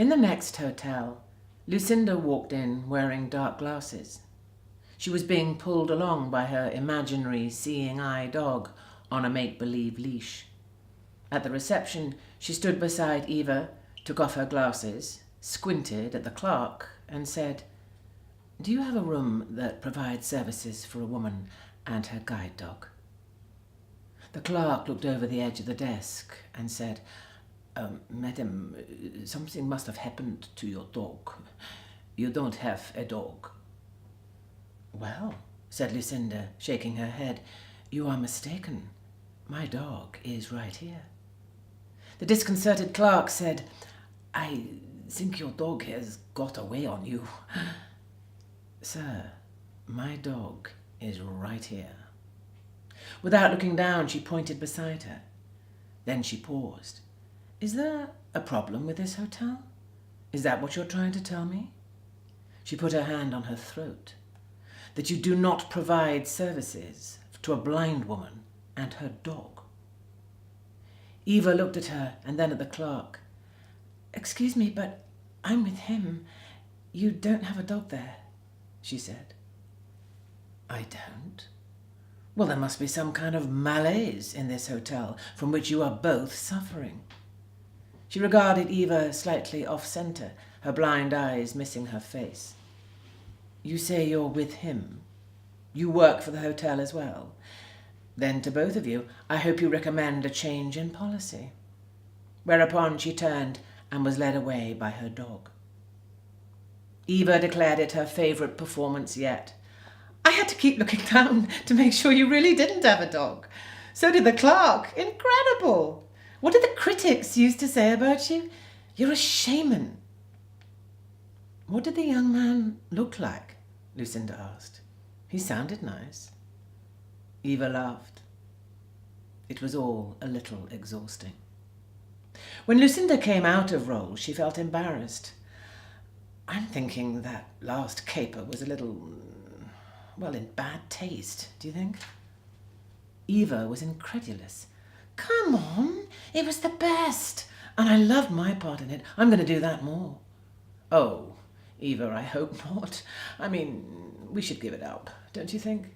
In the next hotel, Lucinda walked in wearing dark glasses. She was being pulled along by her imaginary seeing-eye dog on a make-believe leash. At the reception, she stood beside Eva, took off her glasses, squinted at the clerk, and said, "Do you have a room that provides services for a woman and her guide dog?" The clerk looked over the edge of the desk and said, "Madam, something must have happened to your dog. You don't have a dog." "Well," said Lucinda, shaking her head, "you are mistaken. My dog is right here." The disconcerted clerk said, "I think your dog has got away on you." "Sir, my dog is right here." Without looking down, she pointed beside her. Then she paused. "Is there a problem with this hotel? Is that what you're trying to tell me?" She put her hand on her throat. "That you do not provide services to a blind woman and her dog?" Eva looked at her and then at the clerk. "Excuse me, but I'm with him. You don't have a dog there," she said. "I don't? Well, there must be some kind of malaise in this hotel from which you are both suffering." She regarded Eva slightly off-centre, her blind eyes missing her face. "You say you're with him. You work for the hotel as well. Then to both of you, I hope you recommend a change in policy." Whereupon she turned and was led away by her dog. Eva declared it her favourite performance yet. "I had to keep looking down to make sure you really didn't have a dog. So did the clerk. Incredible. What did the critics used to say about you? You're a shaman." "What did the young man look like?" Lucinda asked. "He sounded nice." Eva laughed. It was all a little exhausting. When Lucinda came out of roll, she felt embarrassed. "I'm thinking that last caper was a little, well, in bad taste, do you think?" Eva was incredulous. "Come on, it was the best, and I loved my part in it. I'm going to do that more." "Oh, Eva, I hope not. I mean, we should give it up, don't you think?"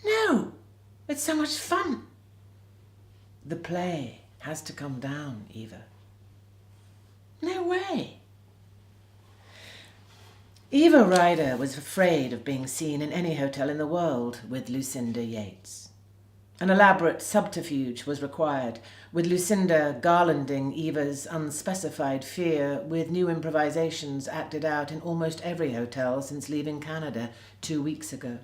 "No, it's so much fun." "The play has to come down, Eva." "No way." Eva Ryder was afraid of being seen in any hotel in the world with Lucinda Yates. An elaborate subterfuge was required, with Lucinda garlanding Eva's unspecified fear with new improvisations acted out in almost every hotel since leaving Canada 2 weeks ago.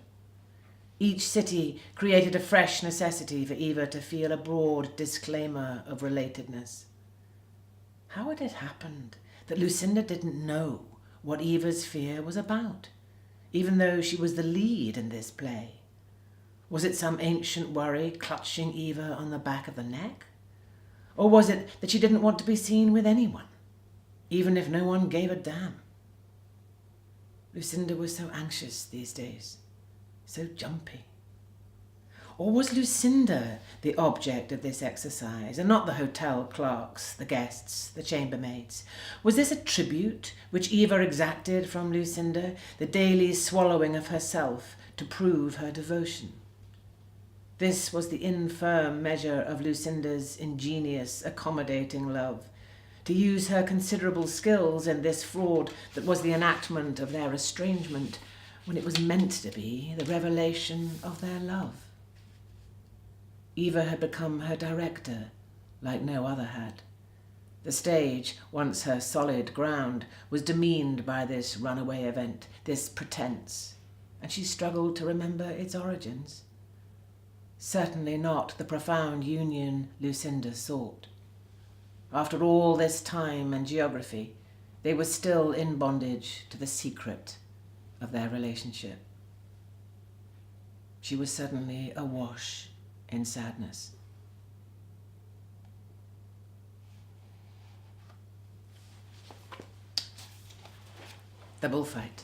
Each city created a fresh necessity for Eva to feel a broad disclaimer of relatedness. How had it happened that Lucinda didn't know what Eva's fear was about, even though she was the lead in this play? Was it some ancient worry clutching Eva on the back of the neck? Or was it that she didn't want to be seen with anyone, even if no one gave a damn? Lucinda was so anxious these days, so jumpy. Or was Lucinda the object of this exercise, and not the hotel clerks, the guests, the chambermaids? Was this a tribute which Eva exacted from Lucinda, the daily swallowing of herself to prove her devotion? This was the infirm measure of Lucinda's ingenious, accommodating love, to use her considerable skills in this fraud that was the enactment of their estrangement, when it was meant to be the revelation of their love. Eva had become her director, like no other had. The stage, once her solid ground, was demeaned by this runaway event, this pretense, and she struggled to remember its origins. Certainly not the profound union Lucinda sought. After all this time and geography, they were still in bondage to the secret of their relationship. She was suddenly awash in sadness. The bullfight.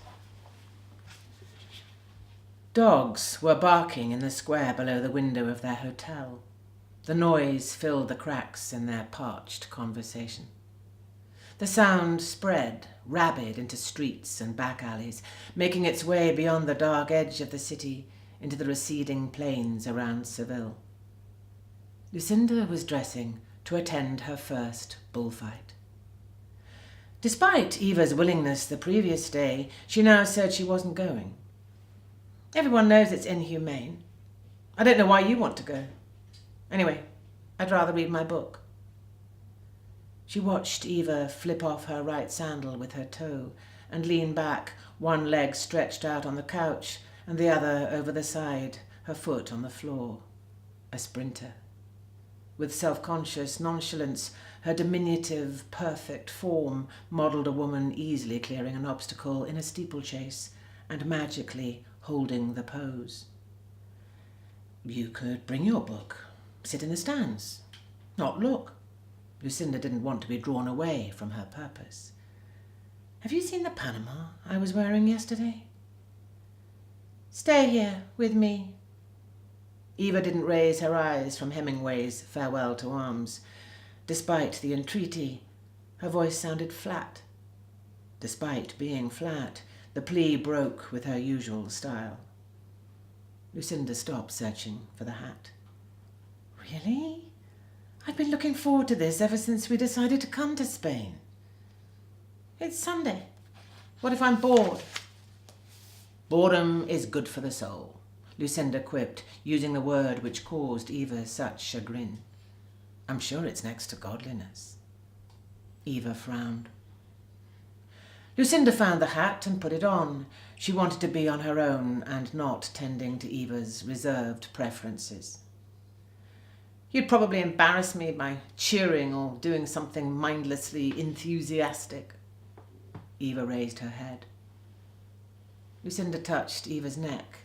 Dogs were barking in the square below the window of their hotel. The noise filled the cracks in their parched conversation. The sound spread, rabid, into streets and back alleys, making its way beyond the dark edge of the city into the receding plains around Seville. Lucinda was dressing to attend her first bullfight. Despite Eva's willingness the previous day, she now said she wasn't going. Everyone knows it's inhumane. I don't know why you want to go. Anyway, I'd rather read my book. She watched Eva flip off her right sandal with her toe and lean back, one leg stretched out on the couch and the other over the side, her foot on the floor. A sprinter. With self-conscious nonchalance, her diminutive, perfect form modelled a woman easily clearing an obstacle in a steeplechase and magically holding the pose. You could bring your book, sit in the stands, not look. Lucinda didn't want to be drawn away from her purpose. Have you seen the Panama I was wearing yesterday? Stay here with me. Eva didn't raise her eyes from Hemingway's Farewell to Arms. Despite the entreaty, her voice sounded flat. Despite being flat, the plea broke with her usual style. Lucinda stopped searching for the hat. Really? I've been looking forward to this ever since we decided to come to Spain. It's Sunday. What if I'm bored? Boredom is good for the soul, Lucinda quipped, using the word which caused Eva such chagrin. I'm sure it's next to godliness. Eva frowned. Lucinda found the hat and put it on. She wanted to be on her own and not tending to Eva's reserved preferences. You'd probably embarrass me by cheering or doing something mindlessly enthusiastic. Eva raised her head. Lucinda touched Eva's neck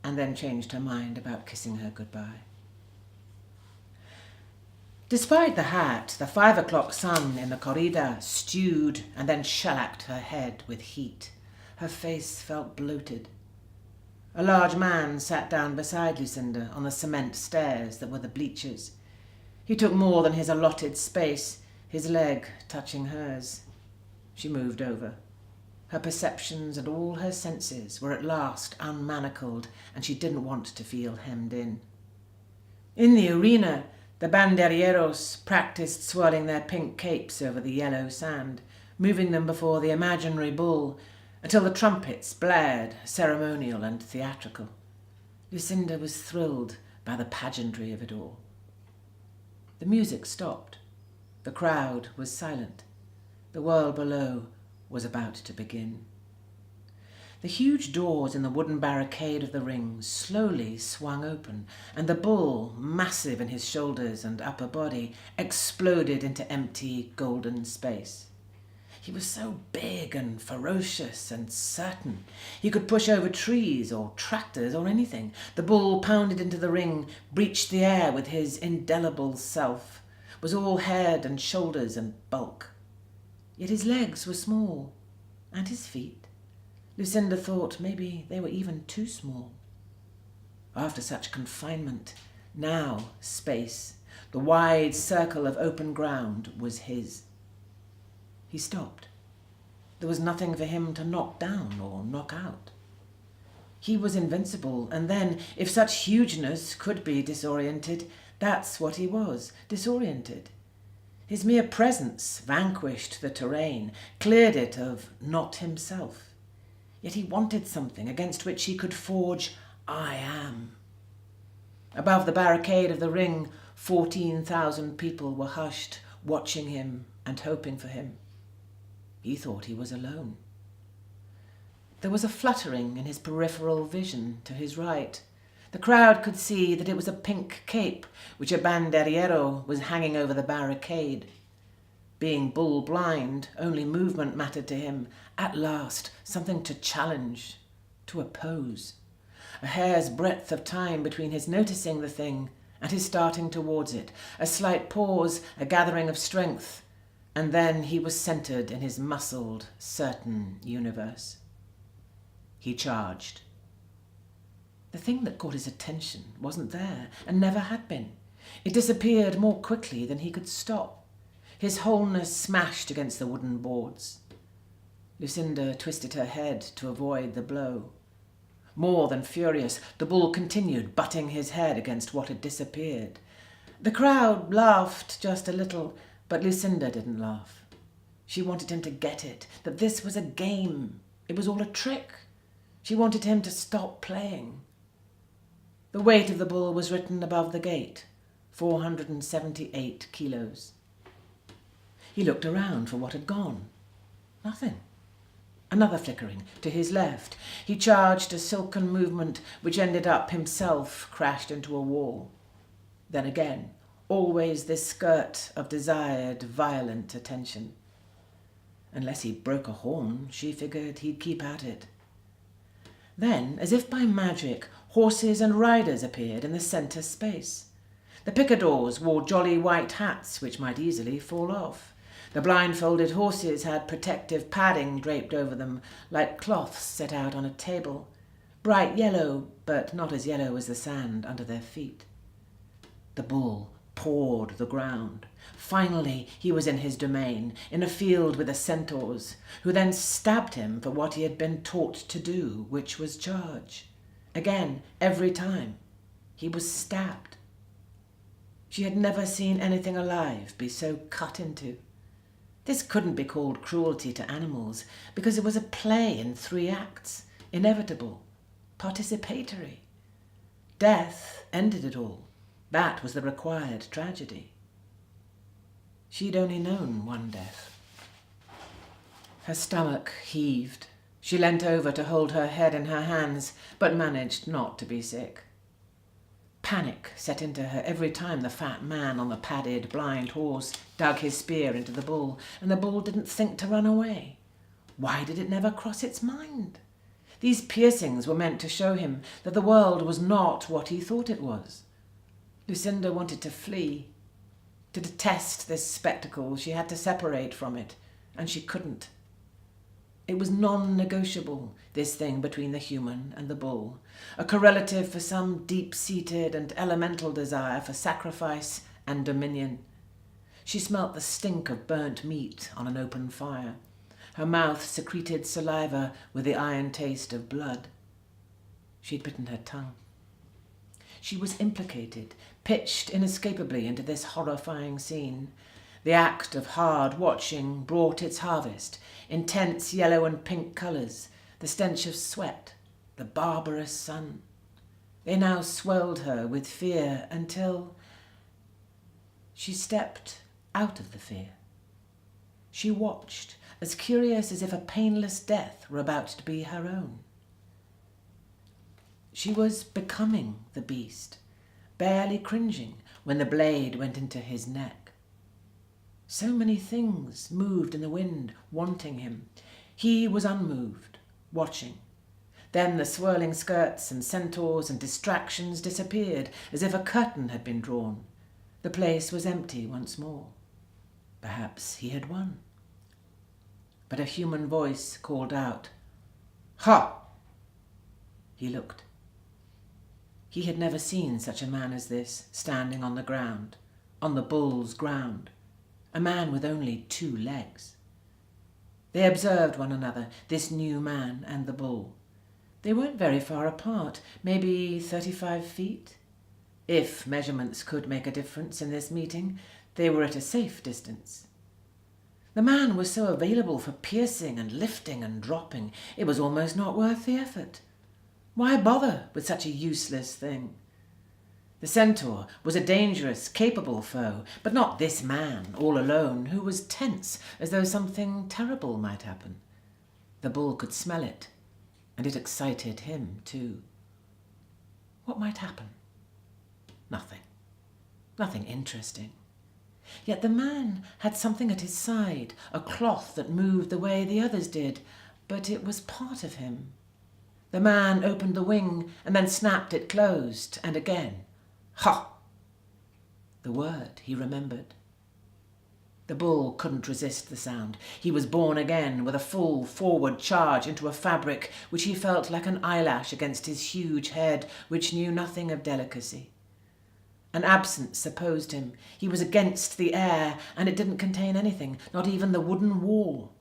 and then changed her mind about kissing her goodbye. Despite the hat, the 5 o'clock sun in the corrida stewed and then shellacked her head with heat. Her face felt bloated. A large man sat down beside Lucinda on the cement stairs that were the bleachers. He took more than his allotted space, his leg touching hers. She moved over. Her perceptions and all her senses were at last unmanacled, and she didn't want to feel hemmed in. In the arena, the banderilleros practiced swirling their pink capes over the yellow sand, moving them before the imaginary bull, until the trumpets blared, ceremonial and theatrical. Lucinda was thrilled by the pageantry of it all. The music stopped. The crowd was silent. The world below was about to begin. The huge doors in the wooden barricade of the ring slowly swung open, and the bull, massive in his shoulders and upper body, exploded into empty golden space. He was so big and ferocious and certain. He could push over trees or tractors or anything. The bull pounded into the ring, breached the air with his indelible self, was all head and shoulders and bulk. Yet his legs were small, and his feet. Lucinda thought maybe they were even too small. After such confinement, now space, the wide circle of open ground, was his. He stopped. There was nothing for him to knock down or knock out. He was invincible, and then, if such hugeness could be disoriented, that's what he was, disoriented. His mere presence vanquished the terrain, cleared it of not himself. Yet he wanted something against which he could forge I am. Above the barricade of the ring, 14,000 people were hushed, watching him and hoping for him. He thought he was alone. There was a fluttering in his peripheral vision to his right. The crowd could see that it was a pink cape which a banderillero was hanging over the barricade. Being bull-blind, only movement mattered to him. At last, something to challenge, to oppose. A hair's breadth of time between his noticing the thing and his starting towards it. A slight pause, a gathering of strength. And then he was centered in his muscled, certain universe. He charged. The thing that caught his attention wasn't there, and never had been. It disappeared more quickly than he could stop. his wholeness smashed against the wooden boards. Lucinda twisted her head to avoid the blow. More than furious, the bull continued, butting his head against what had disappeared. The crowd laughed just a little, but Lucinda didn't laugh. She wanted him to get it, that this was a game. It was all a trick. She wanted him to stop playing. The weight of the bull was written above the gate, 478 kilos. He looked around for what had gone. Nothing. Another flickering to his left. He charged a silken movement which ended up himself crashed into a wall. Then again, always this skirt of desired, violent attention. Unless he broke a horn, she figured he'd keep at it. Then, as if by magic, horses and riders appeared in the centre space. The picadors wore jolly white hats which might easily fall off. The blindfolded horses had protective padding draped over them, like cloths set out on a table, bright yellow, but not as yellow as the sand under their feet. The bull pawed the ground. Finally, he was in his domain, in a field with the centaurs, who then stabbed him for what he had been taught to do, which was charge. Again, every time, he was stabbed. She had never seen anything alive be so cut into. This couldn't be called cruelty to animals, because it was a play in 3 acts, inevitable, participatory. Death ended it all. That was the required tragedy. She'd only known one death. Her stomach heaved. She leant over to hold her head in her hands, but managed not to be sick. Panic set into her every time the fat man on the padded blind horse dug his spear into the bull, and the bull didn't think to run away. Why did it never cross its mind? These piercings were meant to show him that the world was not what he thought it was. Lucinda wanted to flee. To detest this spectacle, she had to separate from it, and she couldn't. It was non-negotiable, this thing between the human and the bull, a correlative for some deep-seated and elemental desire for sacrifice and dominion. She smelt the stink of burnt meat on an open fire. Her mouth secreted saliva with the iron taste of blood. She'd bitten her tongue. She was implicated, pitched inescapably into this horrifying scene. The act of hard watching brought its harvest, intense yellow and pink colours, the stench of sweat, the barbarous sun. They now swelled her with fear until she stepped out of the fear. She watched, as curious as if a painless death were about to be her own. She was becoming the beast, barely cringing when the blade went into his neck. So many things moved in the wind, wanting him. He was unmoved, watching. Then the swirling skirts and centaurs and distractions disappeared, as if a curtain had been drawn. The place was empty once more. Perhaps he had won. But a human voice called out, "Ha!" He looked. He had never seen such a man as this, standing on the ground, on the bull's ground. A man with only 2 legs. They observed one another, this new man and the bull. They weren't very far apart, maybe 35 feet. If measurements could make a difference in this meeting, they were at a safe distance. The man was so available for piercing and lifting and dropping, it was almost not worth the effort. Why bother with such a useless thing? The centaur was a dangerous, capable foe, but not this man, all alone, who was tense, as though something terrible might happen. The bull could smell it, and it excited him too. What might happen? Nothing. Nothing interesting. Yet the man had something at his side, a cloth that moved the way the others did, but it was part of him. The man opened the wing and then snapped it closed, and again. Ha! The word he remembered. The bull couldn't resist the sound. He was born again with a full forward charge into a fabric which he felt like an eyelash against his huge head, which knew nothing of delicacy. An absence opposed him. He was against the air, and it didn't contain anything, not even the wooden wall.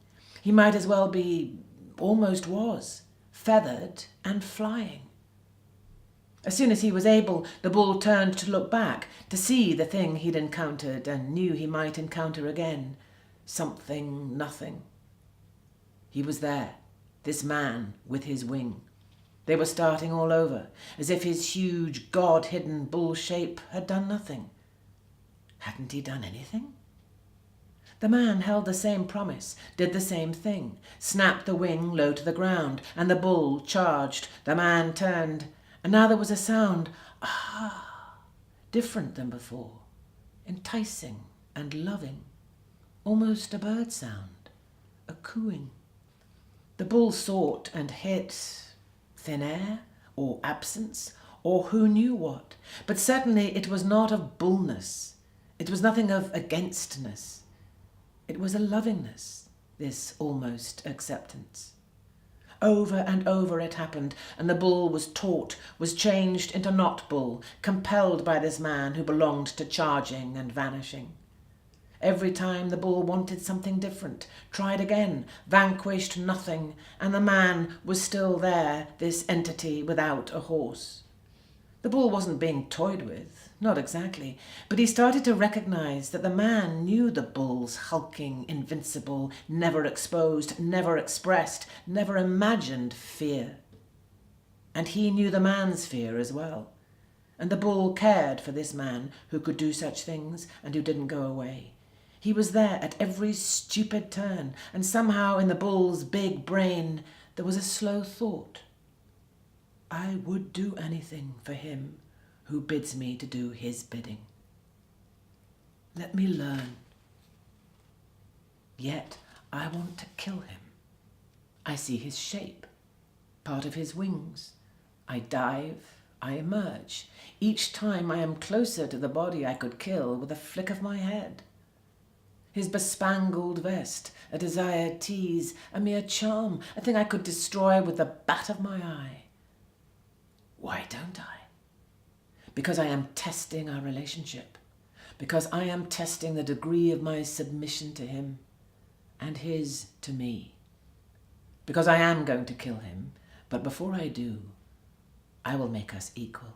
He might as well be, almost was, feathered and flying. As soon as he was able, the bull turned to look back, to see the thing he'd encountered and knew he might encounter again. Something, nothing. He was there, this man with his wing. They were starting all over, as if his huge, God-hidden bull shape had done nothing. Hadn't he done anything? The man held the same promise, did the same thing, snapped the wing low to the ground, and the bull charged. The man turned, and now there was a sound, different than before, enticing and loving, almost a bird sound, a cooing. The bull sought and hit thin air, or absence, or who knew what, but certainly it was not of bullness. It was nothing of againstness. It was a lovingness, this almost acceptance. Over and over it happened, and the bull was taught, was changed into not bull, compelled by this man who belonged to charging and vanishing. Every time the bull wanted something different, tried again, vanquished nothing, and the man was still there, this entity without a horse. The bull wasn't being toyed with, not exactly, but he started to recognize that the man knew the bull's hulking, invincible, never exposed, never expressed, never imagined fear. And he knew the man's fear as well. And the bull cared for this man who could do such things and who didn't go away. He was there at every stupid turn, and somehow in the bull's big brain there was a slow thought. I would do anything for him who bids me to do his bidding. Let me learn. Yet I want to kill him. I see his shape, part of his wings. I dive, I emerge. Each time I am closer to the body I could kill with a flick of my head. His bespangled vest, a desired tease, a mere charm, a thing I could destroy with the bat of my eye. Why don't I? Because I am testing our relationship. Because I am testing the degree of my submission to him and his to me. Because I am going to kill him, but before I do, I will make us equal.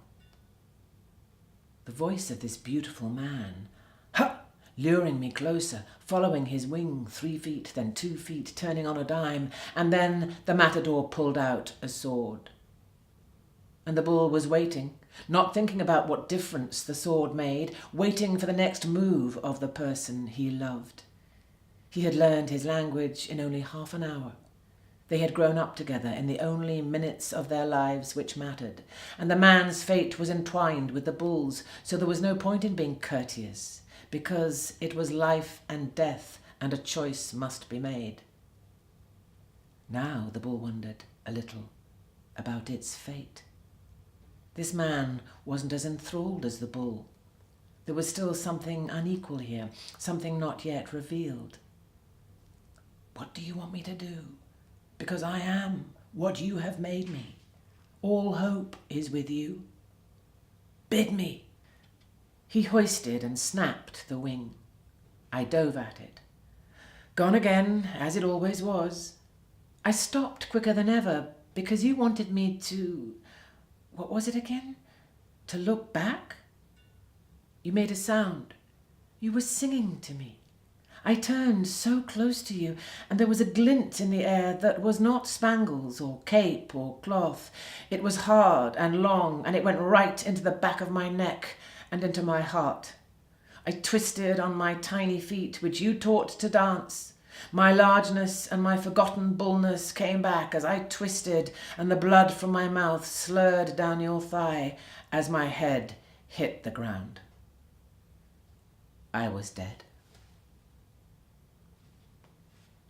The voice of this beautiful man, luring me closer, following his wing 3 feet, then 2 feet, turning on a dime, and then the matador pulled out a sword. And the bull was waiting, not thinking about what difference the sword made, waiting for the next move of the person he loved. He had learned his language in only half an hour. They had grown up together in the only minutes of their lives which mattered, and the man's fate was entwined with the bull's, so there was no point in being courteous, because it was life and death, and a choice must be made. Now the bull wondered a little about its fate. This man wasn't as enthralled as the bull. There was still something unequal here, something not yet revealed. What do you want me to do? Because I am what you have made me. All hope is with you. Bid me. He hoisted and snapped the wing. I dove at it. Gone again, as it always was. I stopped quicker than ever, because you wanted me to... What was it again? To look back? You made a sound. You were singing to me. I turned so close to you, and there was a glint in the air that was not spangles or cape or cloth. It was hard and long, and it went right into the back of my neck and into my heart. I twisted on my tiny feet, which you taught to dance. My largeness and my forgotten bullness came back as I twisted, and the blood from my mouth slurred down your thigh as my head hit the ground. I was dead.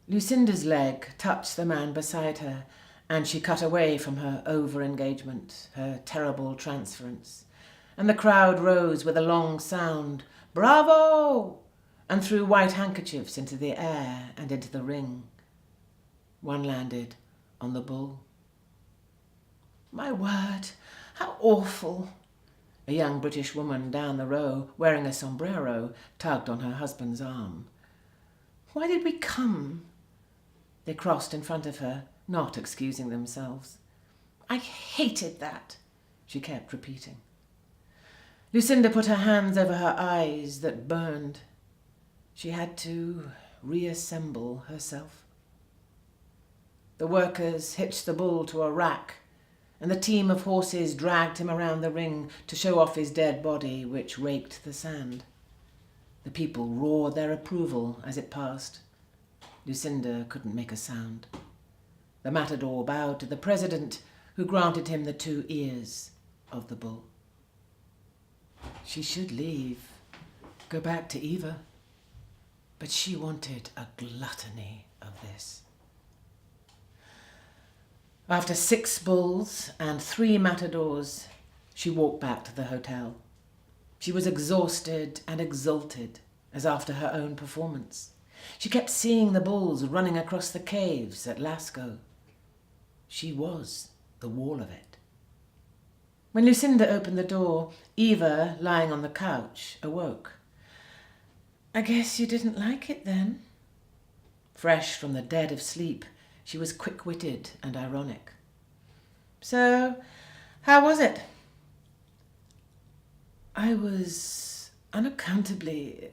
Lucinda's leg touched the man beside her, and she cut away from her over-engagement, her terrible transference. And the crowd rose with a long sound, "Bravo!" and threw white handkerchiefs into the air and into the ring. One landed on the bull. My word, how awful! A young British woman down the row, wearing a sombrero, tugged on her husband's arm. "Why did we come?" They crossed in front of her, not excusing themselves. "I hated that," she kept repeating. Lucinda put her hands over her eyes that burned. She had to reassemble herself. The workers hitched the bull to a rack, and the team of horses dragged him around the ring to show off his dead body, which raked the sand. The people roared their approval as it passed. Lucinda couldn't make a sound. The matador bowed to the president, who granted him the 2 ears of the bull. She should leave, go back to Eva, but she wanted a gluttony of this. After 6 bulls and 3 matadors, she walked back to the hotel. She was exhausted and exulted, as after her own performance. She kept seeing the bulls running across the caves at Lascaux. She was the wall of it. When Lucinda opened the door, Eva, lying on the couch, awoke. "I guess you didn't like it then?" Fresh from the dead of sleep, she was quick-witted and ironic. "So, how was it?" "I was unaccountably..."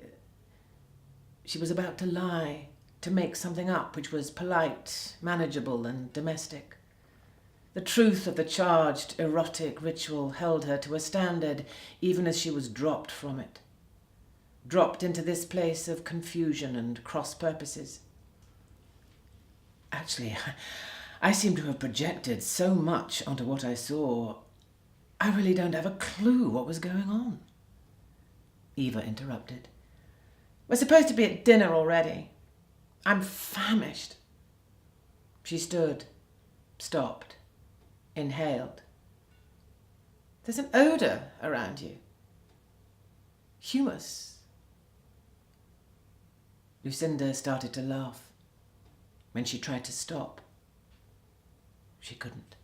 She was about to lie, to make something up which was polite, manageable, and domestic. The truth of the charged, erotic ritual held her to a standard, even as she was dropped from it. Dropped into this place of confusion and cross-purposes. Actually, I seem to have projected so much onto what I saw, I really don't have a clue what was going on." Eva interrupted. "We're supposed to be at dinner already. I'm famished." She stood, stopped, inhaled. "There's an odour around you. Humus." Lucinda started to laugh. When she tried to stop, she couldn't.